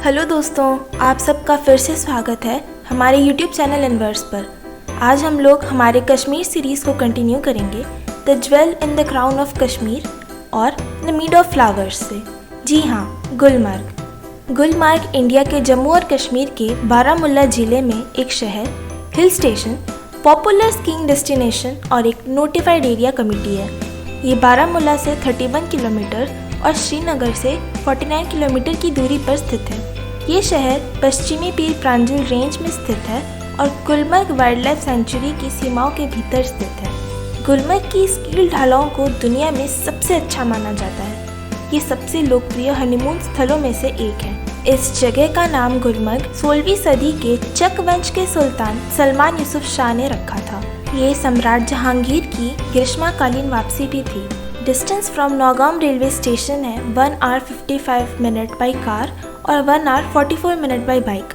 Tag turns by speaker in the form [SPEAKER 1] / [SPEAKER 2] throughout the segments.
[SPEAKER 1] Hello दोस्तों, आप सबका फिर से स्वागत है हमारे YouTube चैनल इनवर्स पर। आज हम लोग हमारे कश्मीर सीरीज़ को कंटिन्यू करेंगे the jewel in the crown of Kashmir और द मीड ऑफ फ्लावर्स से। जी हाँ, गुलमर्ग। गुलमर्ग इंडिया के जम्मू और कश्मीर के बारामुल्ला ज़िले में एक शहर, hill station, popular skiing destination और एक नोटिफाइड एरिया कमेटी है। ये बारामुल्ला से 31 किलोमीटर और श्रीनगर से 49 किलोमीटर की दूरी पर स्थित है। ये शहर पश्चिमी पीर प्रांजल रेंज में स्थित है और गुलमर्ग वाइल्ड लाइफ सेंचुरी की सीमाओं के भीतर स्थित है। गुलमर्ग की स्कील ढलानों को दुनिया में सबसे अच्छा माना जाता है। ये सबसे लोकप्रिय हनीमून स्थलों में से एक है। इस जगह का नाम गुलमर्ग 16वीं सदी के चक वंश के सुल्तान सलमान यूसुफ शाह ने रखा था। ये सम्राट जहांगीर की ग्रीष्मकालीन वापसी भी थी। Distance from Nowgam railway station है 1 hour 55 minute बाई कार और 1 hour 44 minute बाई बाइक।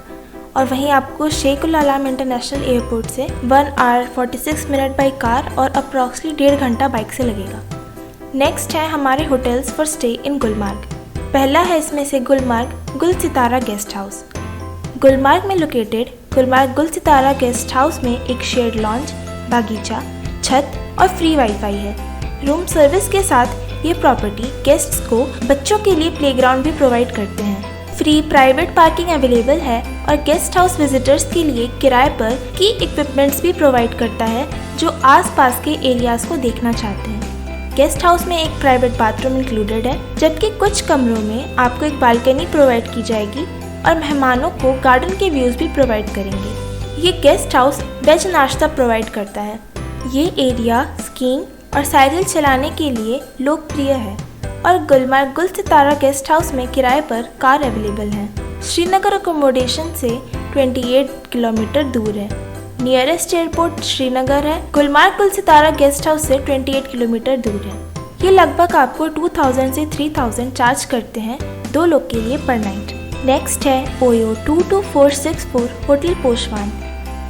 [SPEAKER 1] और वहीं आपको शेख उल आलम इंटरनेशनल एयरपोर्ट से 1 hour 46 minute बाई कार और अप्रॉक्सीमेटली 1.5 घंटा बाइक से लगेगा। नेक्स्ट है हमारे hotels for stay in Gulmarg. पहला है इसमें से गुलमर्ग गुल सितारा गेस्ट हाउस। गुलमर्ग में लोकेटेड गुलमर्ग गुल सितारा गेस्ट हाउस में एक शेयर्ड लॉन्ज, बागीचा, छत और फ्री वाईफाई है। रूम सर्विस के साथ ये प्रॉपर्टी गेस्ट्स को बच्चों के लिए प्लेग्राउंड भी प्रोवाइड करते हैं। फ्री प्राइवेट पार्किंग अवेलेबल है और गेस्ट हाउस विजिटर्स के लिए किराए पर की इक्विपमेंट्स भी प्रोवाइड करता है जो आसपास के एरियाज को देखना चाहते हैं। गेस्ट हाउस में एक प्राइवेट बाथरूम इंक्लूडेड है, जबकि कुछ कमरों में आपको एक बालकनी प्रोवाइड की जाएगी और मेहमानों को गार्डन के व्यूज़ भी प्रोवाइड करेंगे। ये गेस्ट हाउस वेज नाश्ता प्रोवाइड करता है। ये एरिया स्कीइंग और साइकिल चलाने के लिए लोकप्रिय है और गुलमर्ग गुल सितारा गेस्ट हाउस में किराए पर कार अवेलेबल है। श्रीनगर अकोमोडेशन से 28 किलोमीटर दूर है। नियरेस्ट एयरपोर्ट श्रीनगर है। गुलमर्ग गुल सितारा गेस्ट हाउस से 28 किलोमीटर दूर है। ये लगभग आपको 2000 से 3000 चार्ज करते हैं 2 लोग के लिए पर नाइट। नेक्स्ट है ओयो 22464 होटल पोशवान।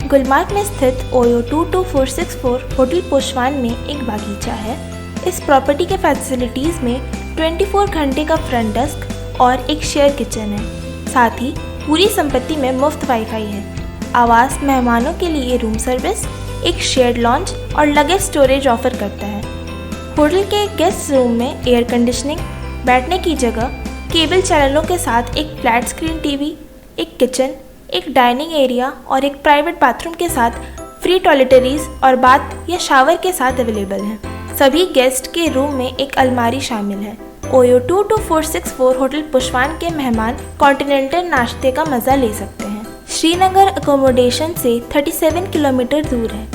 [SPEAKER 1] गुलमर्ग में स्थित ओयो 22464 होटल पोशवान में एक बागीचा है। इस प्रॉपर्टी के फैसिलिटीज़ में 24 घंटे का फ्रंट डेस्क और एक शेयर किचन है। साथ ही पूरी संपत्ति में मुफ्त वाईफाई है। आवास मेहमानों के लिए रूम सर्विस, एक शेयर्ड लॉन्ज और लगेज स्टोरेज ऑफर करता है। होटल के गेस्ट रूम में एयर कंडीशनिंग, बैठने की जगह, केबल चैनलों के साथ एक फ्लैट स्क्रीन टीवी, एक किचन, एक डाइनिंग एरिया और एक प्राइवेट बाथरूम के साथ फ्री टॉयलेटरीज और बाथ या शावर के साथ अवेलेबल है। सभी गेस्ट के रूम में एक अलमारी शामिल है। ओयो 22464 होटल पुशवान के मेहमान कॉन्टिनेंटल नाश्ते का मज़ा ले सकते हैं। श्रीनगर अकोमोडेशन से 37 किलोमीटर दूर है।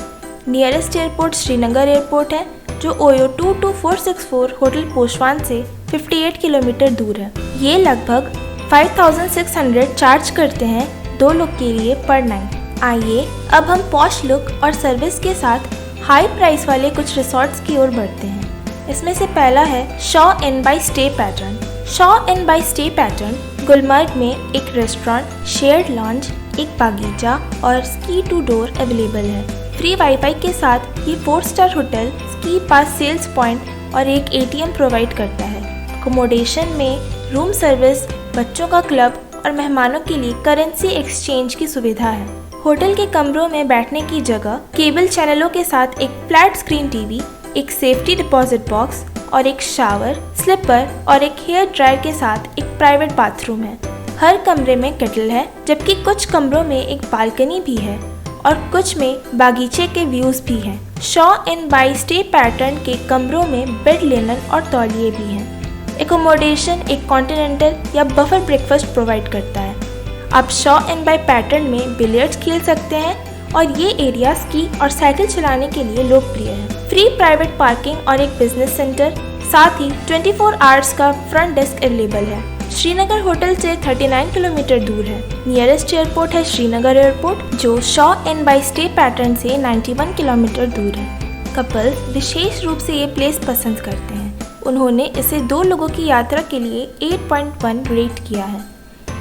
[SPEAKER 1] नियरेस्ट एयरपोर्ट श्रीनगर एयरपोर्ट है जो ओयो 22464 होटल पुशवान से 58 किलोमीटर दूर है। ये लगभग 5600 चार्ज करते हैं 2 लोग के लिए पर नाइट। आइए अब हम पॉश लुक और सर्विस के साथ हाई प्राइस वाले कुछ रिसोर्ट्स की ओर बढ़ते हैं। इसमें से पहला है Shaw in by stay pattern. Shaw in by stay pattern Gulmarg में एक रेस्टोरेंट, शेयर्ड लॉन्ज, एक बागीचा और स्की टू डोर अवेलेबल है। फ्री वाईफाई के साथ ये 4 स्टार होटल, स्की पास सेल्स पॉइंट और एक ATM प्रोवाइड करता है। अकोमोडेशन में रूम सर्विस, बच्चों का क्लब और मेहमानों के लिए करेंसी एक्सचेंज की सुविधा है। होटल के कमरों में बैठने की जगह, केबल चैनलों के साथ एक फ्लैट स्क्रीन टीवी, एक सेफ्टी डिपॉजिट बॉक्स और एक शावर, स्लीपर और एक हेयर ड्रायर के साथ एक प्राइवेट बाथरूम है। हर कमरे में केटल है, जबकि कुछ कमरों में एक बालकनी भी है और कुछ में बागीचे के व्यूज भी हैं। Shaw in by stay pattern के कमरों में बेड लिनन और तौलिए भी हैं। एकोमोडेशन एक कॉन्टिनेंटल या बफर ब्रेकफास्ट प्रोवाइड करता है। आप शॉ इन बाय पैटर्न में बिलियर्ड्स खेल सकते हैं और ये एरिया स्की और साइकिल चलाने के लिए लोकप्रिय है। फ्री प्राइवेट पार्किंग और एक बिजनेस सेंटर, साथ ही 24 आवर्स का फ्रंट डेस्क अवेलेबल है। श्रीनगर होटल से 39 किलोमीटर दूर है। नियरेस्ट एयरपोर्ट है श्रीनगर एयरपोर्ट जो Shaw in by stay pattern से 91 किलोमीटर दूर है। कपल्स विशेष रूप से ये प्लेस पसंद करते हैं। उन्होंने इसे 2 लोगों की यात्रा के लिए 8.1 रेट किया है।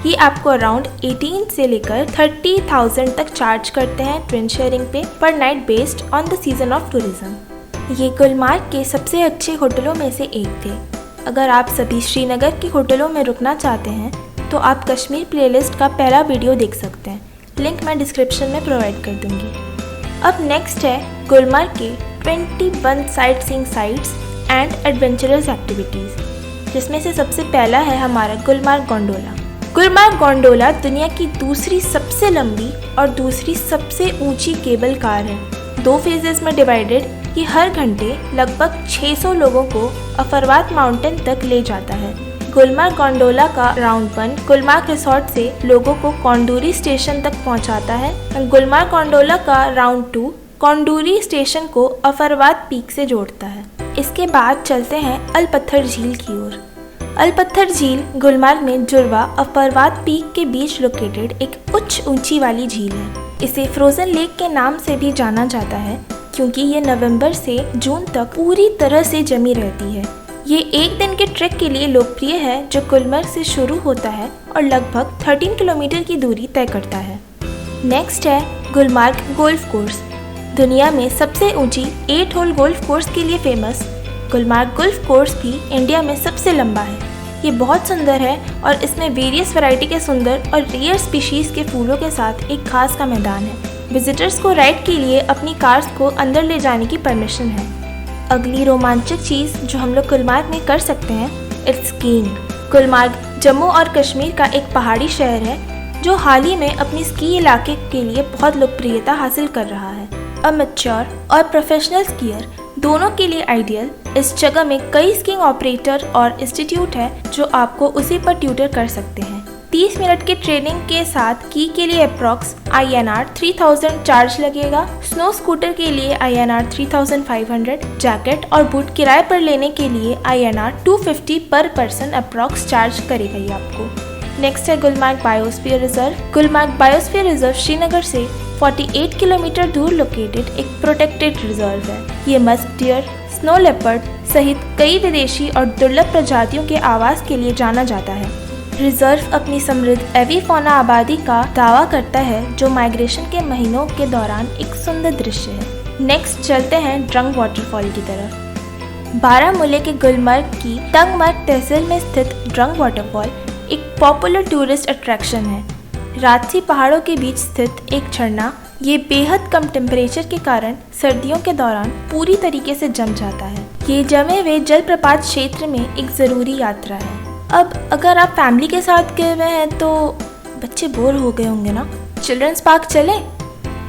[SPEAKER 1] ये आपको अराउंड 18 से लेकर 30,000 तक चार्ज करते हैं ट्विन शेयरिंग पे पर night based on the season of tourism. ये गुलमर्ग के सबसे अच्छे होटलों में से एक थे। अगर आप सभी श्रीनगर के होटलों में रुकना चाहते हैं तो आप कश्मीर प्लेलिस्ट का पहला वीडियो देख सकते हैं, लिंक मैं डिस्क्रिप्शन में प्रोवाइड कर दूंगी। अब नेक्स्ट है गुलमर्ग के 21 sight seeing sites and adventurous activities, जिसमें से सबसे पहला है हमारा गुलमर्ग गोंडोला। गुलमर्ग गोंडोला दुनिया की दूसरी सबसे लंबी और दूसरी सबसे ऊंची केबल कार है, 2 फेजेस में डिवाइडेड। ये हर घंटे लगभग 600 लोगों को अफरवात माउंटेन तक ले जाता है। गुलमर्ग गोंडोला का राउंड 1 गुलमर्ग रिसोर्ट से लोगों को कोंडूरी स्टेशन तक पहुंचाता है। गुलमर्ग गोंडोला का राउंड 2 कोंडूरी स्टेशन को अफरवात पीक से जोड़ता है। इसके बाद चलते हैं अलपत्थर झील की ओर। अलपत्थर झील गुलमर्ग में जुड़वा अफरवात पीक के बीच लोकेटेड एक उच्च ऊंची वाली झील है। इसे फ्रोजन लेक के नाम से भी जाना जाता है, क्योंकि ये नवंबर से जून तक पूरी तरह से जमी रहती है। ये एक दिन के ट्रैक के लिए लोकप्रिय है, जो गुलमर्ग से शुरू होता है और लगभग 13 किलोमीटर की दूरी तय करता है। नेक्स्ट है गुलमर्ग गोल्फ कोर्स। दुनिया में सबसे ऊंची 8 होल गोल्फ कोर्स के लिए फेमस गुलमर्ग गोल्फ कोर्स भी इंडिया में सबसे लंबा है। ये बहुत सुंदर है और इसमें वेरियस वैरायटी के सुंदर और रेयर स्पीशीज के फूलों के साथ एक घास का मैदान है। विजिटर्स को राइड के लिए अपनी कार्स को अंदर ले जाने की परमिशन है। अगली रोमांचक चीज़ जो हम लोग गुलमर्ग में कर सकते हैं, इट्स स्कीइंग। गुलमर्ग जम्मू और कश्मीर का एक पहाड़ी शहर है, जो हाल ही में अपनी स्की इलाके के लिए बहुत लोकप्रियता हासिल कर रहा है। अमेच्योर और प्रोफेशनल स्कीयर दोनों के लिए आइडियल। इस जगह में कई स्कीइंग ऑपरेटर और इंस्टीट्यूट है जो आपको उसी पर ट्यूटर कर सकते हैं। 30 मिनट की ट्रेनिंग के साथ की के लिए अप्रॉक्स INR 3000 चार्ज लगेगा। स्नो स्कूटर के लिए INR 3500, जैकेट और बूट किराए पर लेने के लिए INR 250 पर पर्सन अप्रॉक्स चार्ज करेगा ये आपको। नेक्स्ट है Gulmarg biosphere reserve. Gulmarg biosphere reserve Srinagar से 48 किलोमीटर दूर लोकेटेड एक प्रोटेक्टेड रिजर्व है। ये मस्क डियर, स्नो लेपर्ड सहित कई विदेशी और दुर्लभ प्रजातियों के आवास के लिए जाना जाता है। रिजर्व अपनी समृद्ध एविफोना आबादी का दावा करता है, जो माइग्रेशन के महीनों के दौरान एक सुंदर दृश्य है। नेक्स्ट चलते हैं ड्रंग वाटरफॉल की तरफ। बारामूला के गुलमर्ग की तंगमर्ग तहसील में स्थित ड्रंग वाटरफॉल एक पॉपुलर टूरिस्ट अट्रैक्शन है। राजसी पहाड़ों के बीच स्थित एक झरना, ये बेहद कम टेम्परेचर के कारण सर्दियों के दौरान पूरी तरीके से जम जाता है। ये जमे हुए जलप्रपात क्षेत्र में एक ज़रूरी यात्रा है। अब अगर आप फैमिली के साथ गए हुए हैं तो बच्चे बोर हो गए होंगे ना। चिल्ड्रंस पार्क चले।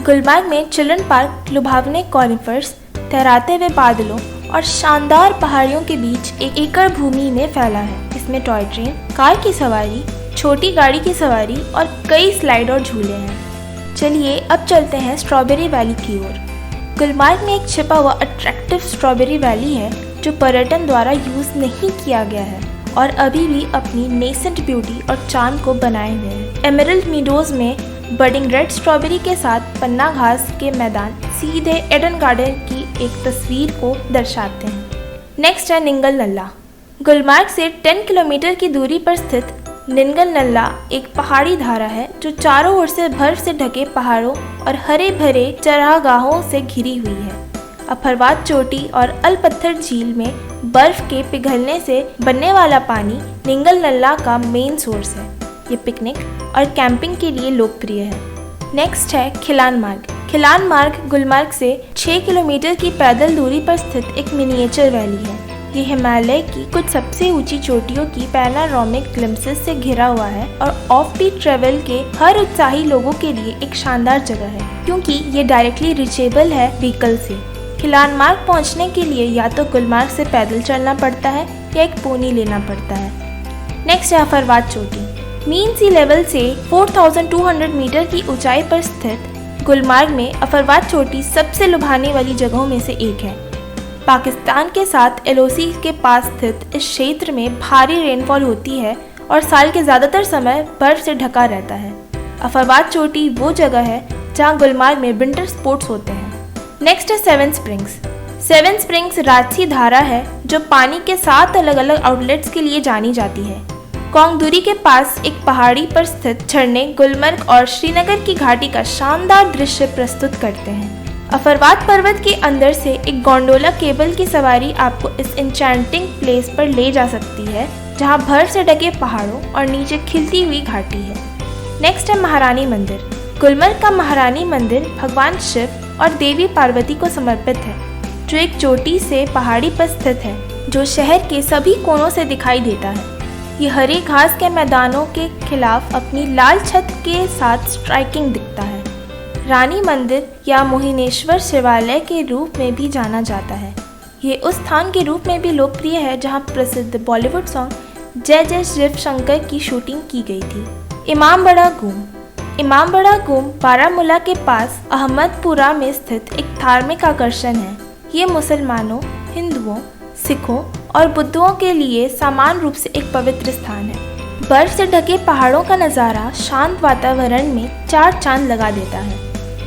[SPEAKER 1] गुलमर्ग में चिल्ड्रन पार्क लुभावने कॉनिफर्स, तहराते हुए बादलों और शानदार पहाड़ियों के बीच एक एकड़ भूमि में फैला है। इसमें टॉय ट्रेन, कार की सवारी, छोटी गाड़ी की सवारी और कई स्लाइड और झूले हैं। चलिए अब चलते हैं स्ट्रॉबेरी वैली की ओर। गुलमर्ग में एक छिपा हुआ अट्रैक्टिव स्ट्रॉबेरी वैली है, जो पर्यटन द्वारा यूज़ नहीं किया गया है और अभी भी अपनी नेसेंट ब्यूटी और चार्म को बनाए हुए है। एमरल्ड मीडोज में बडिंग रेड स्ट्रॉबेरी के साथ पन्ना घास के मैदान सीधे एडन गार्डन की एक तस्वीर को दर्शाते हैं। नेक्स्ट है निंगल नल्ला। गुलमर्ग से 10 किलोमीटर की दूरी पर स्थित निंगल नल्ला एक पहाड़ी धारा है, जो चारों ओर से बर्फ से ढके पहाड़ों और हरे भरे चरागाहों से घिरी हुई है। अफरवात चोटी और अलपत्थर झील में बर्फ के पिघलने से बनने वाला पानी निंगल नल्ला का मेन सोर्स है। ये पिकनिक और कैंपिंग के लिए लोकप्रिय है। नेक्स्ट है खिलान मार्ग। खिलान मार्ग गुलमर्ग से 6 किलोमीटर की पैदल दूरी पर स्थित एक मिनिएचर वैली है। ये हिमालय की कुछ सबसे ऊंची चोटियों की पैनारोमिक ग्लिम्पसेस से घिरा हुआ है और ऑफ बीट ट्रेवल के हर उत्साही लोगों के लिए एक शानदार जगह है, क्योंकि ये डायरेक्टली रीचेबल है व्हीकल से। खिलान मार्ग पहुंचने के लिए या तो गुलमर्ग से पैदल चलना पड़ता है या एक पोनी लेना पड़ता है। नेक्स्ट है अफरवात चोटी। मीन सी लेवल से 4200 मीटर की ऊंचाई पर स्थित गुलमर्ग में अफरवात चोटी सबसे लुभाने वाली जगहों में से एक है। पाकिस्तान के साथ LOC के पास स्थित इस क्षेत्र में भारी रेनफॉल होती है और साल के ज़्यादातर समय बर्फ से ढका रहता है। अफरवात चोटी वो जगह है जहाँ गुलमर्ग में विंटर स्पोर्ट्स होते हैं। नेक्स्ट है सेवन स्प्रिंग्स। सेवन स्प्रिंग्स राजसी धारा है जो पानी के 7 अलग अलग आउटलेट्स के लिए जानी जाती है। कोंगदूरी के पास एक पहाड़ी पर स्थित झरने गुलमर्ग और श्रीनगर की घाटी का शानदार दृश्य प्रस्तुत करते हैं। अफरवात पर्वत के अंदर से एक गोंडोला केबल की सवारी आपको इस इंचेंटिंग प्लेस पर ले जा सकती है, जहाँ भर से ढके पहाड़ों और नीचे खिलती हुई घाटी है। नेक्स्ट है महारानी मंदिर। गुलमर्ग का महारानी मंदिर भगवान शिव और देवी पार्वती को समर्पित है, जो एक चोटी से पहाड़ी पर स्थित है, जो शहर के सभी कोनों से दिखाई देता है। ये हरे घास के मैदानों के खिलाफ अपनी लाल छत के साथ स्ट्राइकिंग दिखता है। रानी मंदिर या मोहिनेश्वर शिवालय के रूप में भी जाना जाता है। ये उस स्थान के रूप में भी लोकप्रिय है जहाँ प्रसिद्ध बॉलीवुड सॉन्ग जय जय शिव शंकर की शूटिंग की गई थी। इमामबाड़ा गुम। इमामबाड़ा गुम बारामूला के पास अहमदपुरा में स्थित एक धार्मिक आकर्षण है। ये मुसलमानों, हिंदुओं, सिखों और बुद्धों के लिए समान रूप से एक पवित्र स्थान है। बर्फ से ढके पहाड़ों का नज़ारा शांत वातावरण में चार चांद लगा देता है।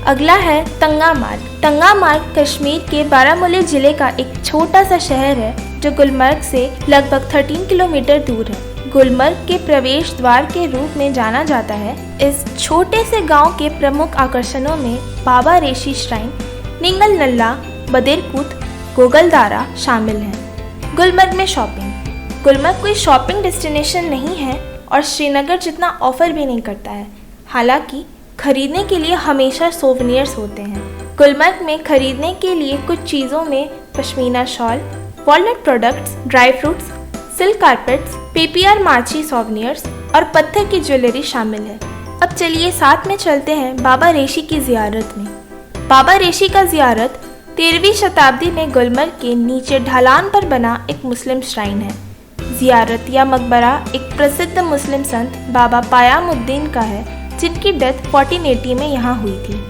[SPEAKER 1] अगला है तंगा मार्ग। तंगा मार्ग कश्मीर के बारामूला जिले का एक छोटा सा शहर है जो गुलमर्ग से लगभग 13 किलोमीटर दूर है। गुलमर्ग के प्रवेश द्वार के रूप में जाना जाता है। इस छोटे से गांव के प्रमुख आकर्षणों में बाबा रेशी श्राइन, निंगल नल्ला, बदेरकूट, गोगलदारा शामिल हैं। गुलमर्ग में शॉपिंग। गुलमर्ग कोई शॉपिंग डेस्टिनेशन नहीं है और श्रीनगर जितना ऑफर भी नहीं करता है। हालांकि खरीदने के लिए हमेशा सोवेनियर्स होते हैं। गुलमर्ग में खरीदने के लिए कुछ चीज़ों में pashmina shawl, walnut products, dry fruits, silk carpets, PPR माछी सोवेनियर्स और पत्थर की ज्वेलरी शामिल है। अब चलिए साथ में चलते हैं बाबा रेशी की ज़ियारत में। बाबा रेशी का ज़ियारत 13वीं शताब्दी में गुलमर्ग के नीचे ढलान पर बना एक मुस्लिम श्राइन है। ज़ियारत या मकबरा एक प्रसिद्ध मुस्लिम संत बाबा पायामुद्दीन का है, जिनकी डेथ 1480 में यहाँ हुई थी।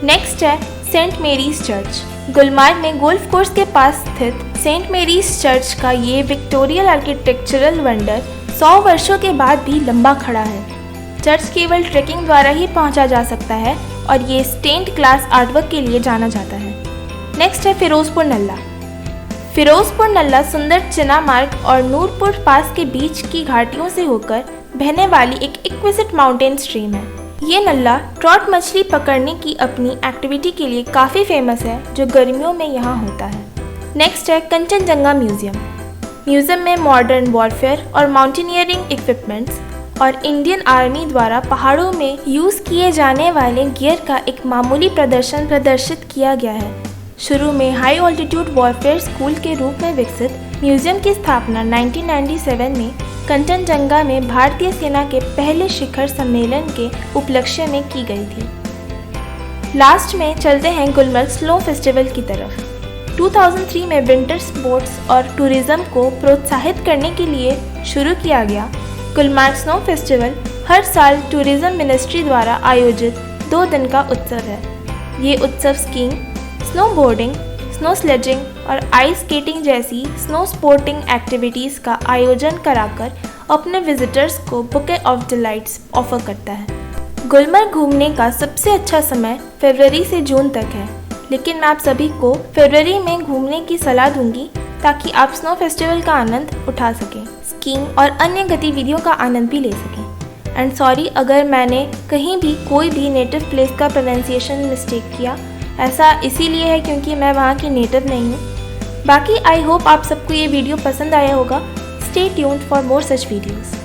[SPEAKER 1] नेक्स्ट है सेंट मेरीज चर्च। गुलमर्ग में गोल्फ कोर्स के पास स्थित सेंट मेरीज चर्च का ये विक्टोरियल आर्किटेक्चरल वंडर 100 वर्षों के बाद भी लंबा खड़ा है। चर्च केवल ट्रेकिंग द्वारा ही पहुंचा जा सकता है और ये स्टेन्ड ग्लास आर्टवर्क के लिए जाना जाता है। नेक्स्ट है फिरोजपुर नल्ला। फिरोजपुर नल्ला सुंदर चिना मार्ग और नूरपुर पास के बीच की घाटियों से होकर बहने वाली एक एक्विजिट माउंटेन स्ट्रीम है। ये नल्ला ट्रॉट मछली पकड़ने की अपनी एक्टिविटी के लिए काफ़ी फेमस है, जो गर्मियों में यहाँ होता है। नेक्स्ट है कंचनजंगा म्यूजियम। म्यूजियम में मॉडर्न वॉरफेयर और माउंटेनियरिंग इक्विपमेंट्स और इंडियन आर्मी द्वारा पहाड़ों में यूज़ किए जाने वाले गियर का एक मामूली प्रदर्शन प्रदर्शित किया गया है। शुरू में हाई ऑल्टीट्यूड वॉरफेयर स्कूल के रूप में विकसित म्यूजियम की स्थापना 1997 में कंचनजंगा में भारतीय सेना के पहले शिखर सम्मेलन के उपलक्ष्य में की गई थी। लास्ट में चलते हैं गुलमर्ग स्नो फेस्टिवल की तरफ। 2003 में विंटर स्पोर्ट्स और टूरिज्म को प्रोत्साहित करने के लिए शुरू किया गया गुलमर्ग स्नो फेस्टिवल हर साल टूरिज्म मिनिस्ट्री द्वारा आयोजित 2 दिन का उत्सव है। ये उत्सव स्कीइंग, स्नोबोर्डिंग, स्नो स्लेजिंग और आइस स्केटिंग जैसी स्नो स्पोर्टिंग एक्टिविटीज़ का आयोजन कराकर अपने विजिटर्स को बुके ऑफ डिलाइट्स ऑफर करता है। गुलमर्ग घूमने का सबसे अच्छा समय फरवरी से जून तक है, लेकिन मैं आप सभी को फरवरी में घूमने की सलाह दूंगी ताकि आप स्नो फेस्टिवल का आनंद उठा सकें, स्कीइंग और अन्य गतिविधियों का आनंद भी ले सकें। एंड सॉरी अगर मैंने कहीं भी कोई भी नेटिव प्लेस का प्रोनाउंसिएशन मिस्टेक किया, ऐसा इसीलिए है क्योंकि मैं वहाँ की नेटिव नहीं हूँ। बाकी आई होप आप सबको ये वीडियो पसंद आया होगा। Stay tuned for more such videos.